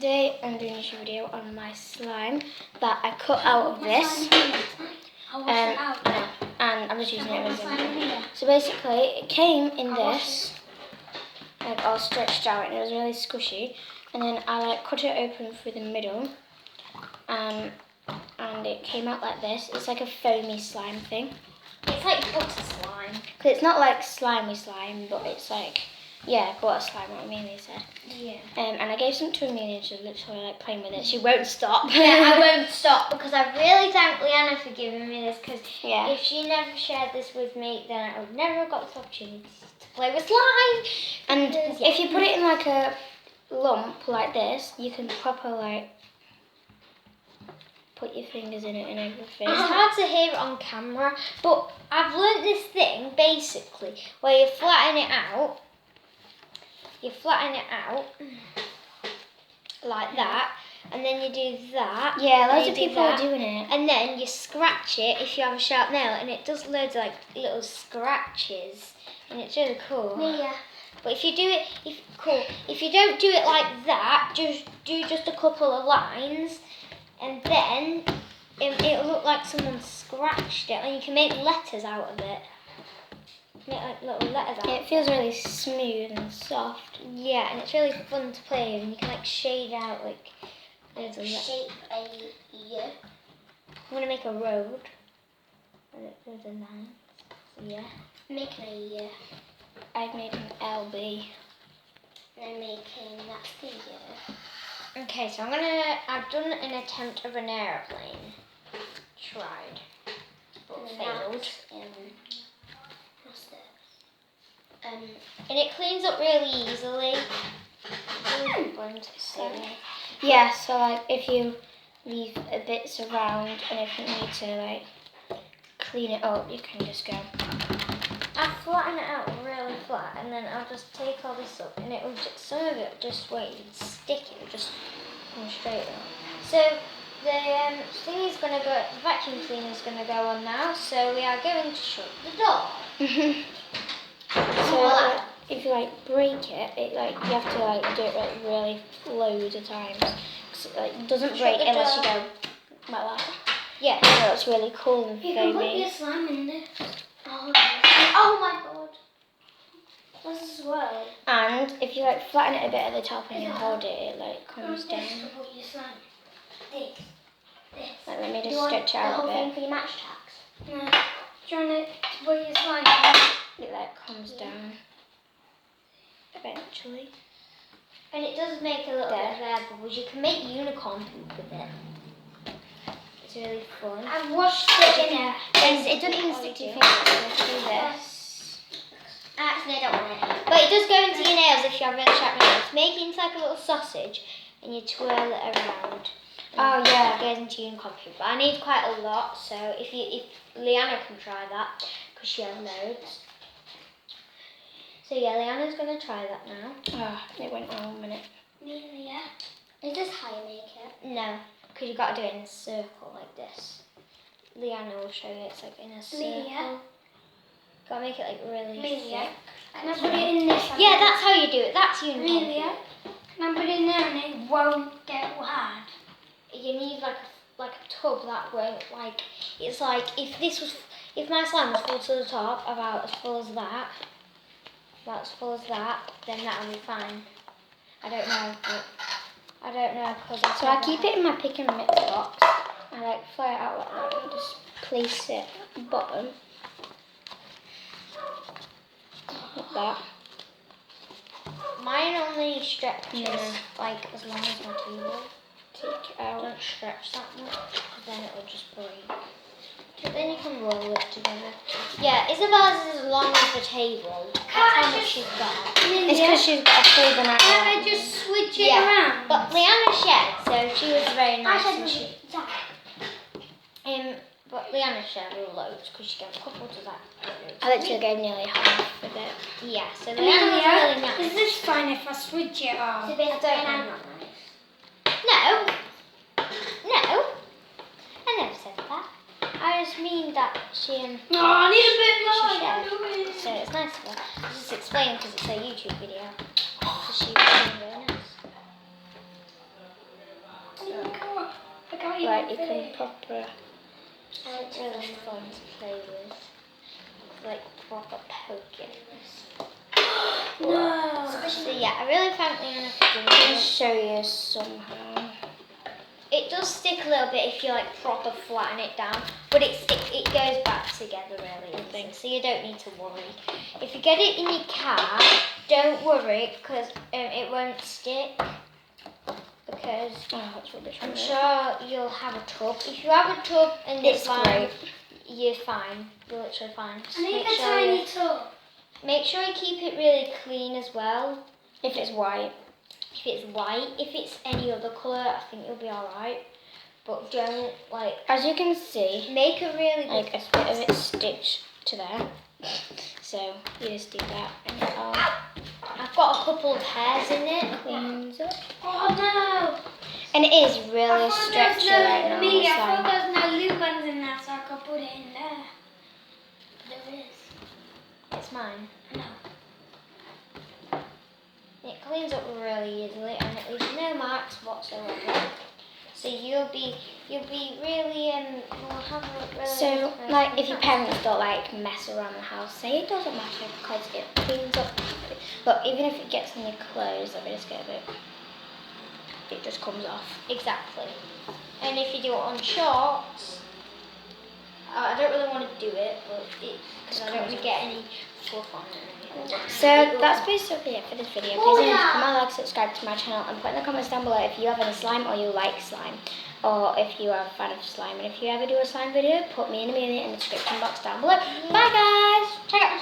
today I'm doing a video on my slime that I cut out of this. And I'm just using it as a... So basically, it came in this, like all stretched out, and it was really squishy. And then I like cut it open through the middle, and it came out like this. It's like a foamy slime thing. It's like butter slime. Cause it's not like slimy slime, but it's like, yeah, butter slime, what Amelia said. Yeah. And I gave some to Amelia, and she's literally like playing with it. She won't stop. Yeah, I won't stop because I really thank Leanna for giving me this, because Yeah. if she never shared this with me, then I would never have got this opportunity to play with slime. And Yeah. if you put it in like a lump like this, you can proper like put your fingers in it and everything. It's hard to hear it on camera, but I've learnt this thing basically where you flatten it out. You flatten it out like that, and then you do that. Yeah, and loads you of do people that, are doing it. And then you scratch it if you have a sharp nail, and it does loads of like little scratches, and it's really cool. Yeah. But if you do it, if you don't do it like that, just do just a couple of lines, and then it'll look like someone scratched it, and you can make letters out of it. Make like little letters out. It feels really smooth and soft. Yeah, and it's really fun to play with, and you can like shade out like loads of Shape a year. I'm gonna make a road. There's a line. So yeah. Making a year. I've made an LB. I'm making that's the year. Okay, so I've done an attempt of an aeroplane. Tried. But failed. What's this? And it cleans up really easily. Yeah, so like if you leave bits around and if you need to like clean it up, you can just go. I flatten it out really flat, and then I'll just take all this up, and it will some of it just where you'd stick it will just come straight up. So the thing is gonna go. The vacuum cleaner is gonna go on now. So we are going to shut the door. So if you like break it, you have to like do it like really loads of times. 'Cause it doesn't break unless you go like that. Yeah. So it's really cool and You can put foamy. your slime in there. Oh my god. This is well. And if you like flatten it a bit at the top and you hold it, it like comes down. Put your slime. This. Like let me Do just you want stretch the out whole a thing bit. for your match tags? No. Do you want to put your slime? It like comes down eventually. And it does make a little There. bit of air bubbles. You can make unicorn poop with it. It's really fun. I've washed it in there. It doesn't even stick to your fingers, so if you do this. Actually, I don't want it. But it does go into your nails if you have really sharp nails. Make it into like a little sausage and you twirl it around. Oh yeah. It goes into unicorn poop. But I need quite a lot, so if Leanna can try that, because she has loads. So yeah, Leanna's going to try that now. Oh, it went on 1 minute. Yeah. Is this how you make it? No, because you've got to do it in a circle like this. Leanna will show you it's like in a circle. Amelia? Got to make it like really Amelia? thick. Can I put it in this? Yeah, that's how you do it. That's unicorn Amelia? poop. Can I put it in there and it won't get hard? You need like a tub that won't like. It's like if my slime was full to the top, about as full as that, then that'll be fine. I don't know, but I don't know because So I keep it in my pick and mix box. I like fly it out like that and just place it at the bottom. Like that. Mine only stretches like as long as my table. Take it out. Don't stretch that much, 'cause then it will just break. But then you can roll it together. Yeah, Isabella's is as long as the table. That's how much she's got. It's because she's got a full banana. Can I just switch it Yeah, around? but Leanna shared, so she was very nice. I And said but Leanna shared loads because she gave a couple to that. I literally gave nearly half of it. Yeah, so Leanna was really nice. Is this fine if I switch it off? I don't know. No. I never said that. I just mean that she No, I need a bit she more. shared. So it's nice of her. Just explain because it's a YouTube video. So she was being really nice. like you can proper. It's really fun to play with. Like proper poking. No. So yeah, I really thank Leona for doing I'll it. show you somehow. It does stick a little bit if you like proper flatten it down, but it goes back together really easy, so you don't need to worry. If you get it in your car, don't worry because it won't stick. Because That's rubbish. I'm sure you'll have a tub. If you have a tub and It's fine, great. you're fine. You're literally fine. Just I need make a sure tiny tub. make sure you keep it really clean as well. If it's white. If it's white, if it's any other colour, I think you'll be alright. But don't like As you can see, make a really like good a bit of it stitched to there. So you just do that and it all I've got a couple of hairs in it. cleans up. Oh no. And it is I really thought stretchy there was right now. no, I so- thought there was no lube buns in there, so I could put it in there. There is. It's mine. No. It cleans up really easily and it leaves no marks whatsoever. So you'll be really you'll have a really So, nice like, if your time. parents don't like mess around the house, say it doesn't matter because it cleans up. Look, even if it gets on your clothes, let me just get a bit. It just comes off. Exactly. And if you do it on shorts, I don't really want to do it, but because I don't want to get any fluff on it. So that's basically it for this video. Please remember to comment, like, subscribe to my channel, and put in the comments down below if you have any slime or you like slime, or if you are a fan of slime. And if you ever do a slime video, put me in the description box down below. Bye guys. Check out.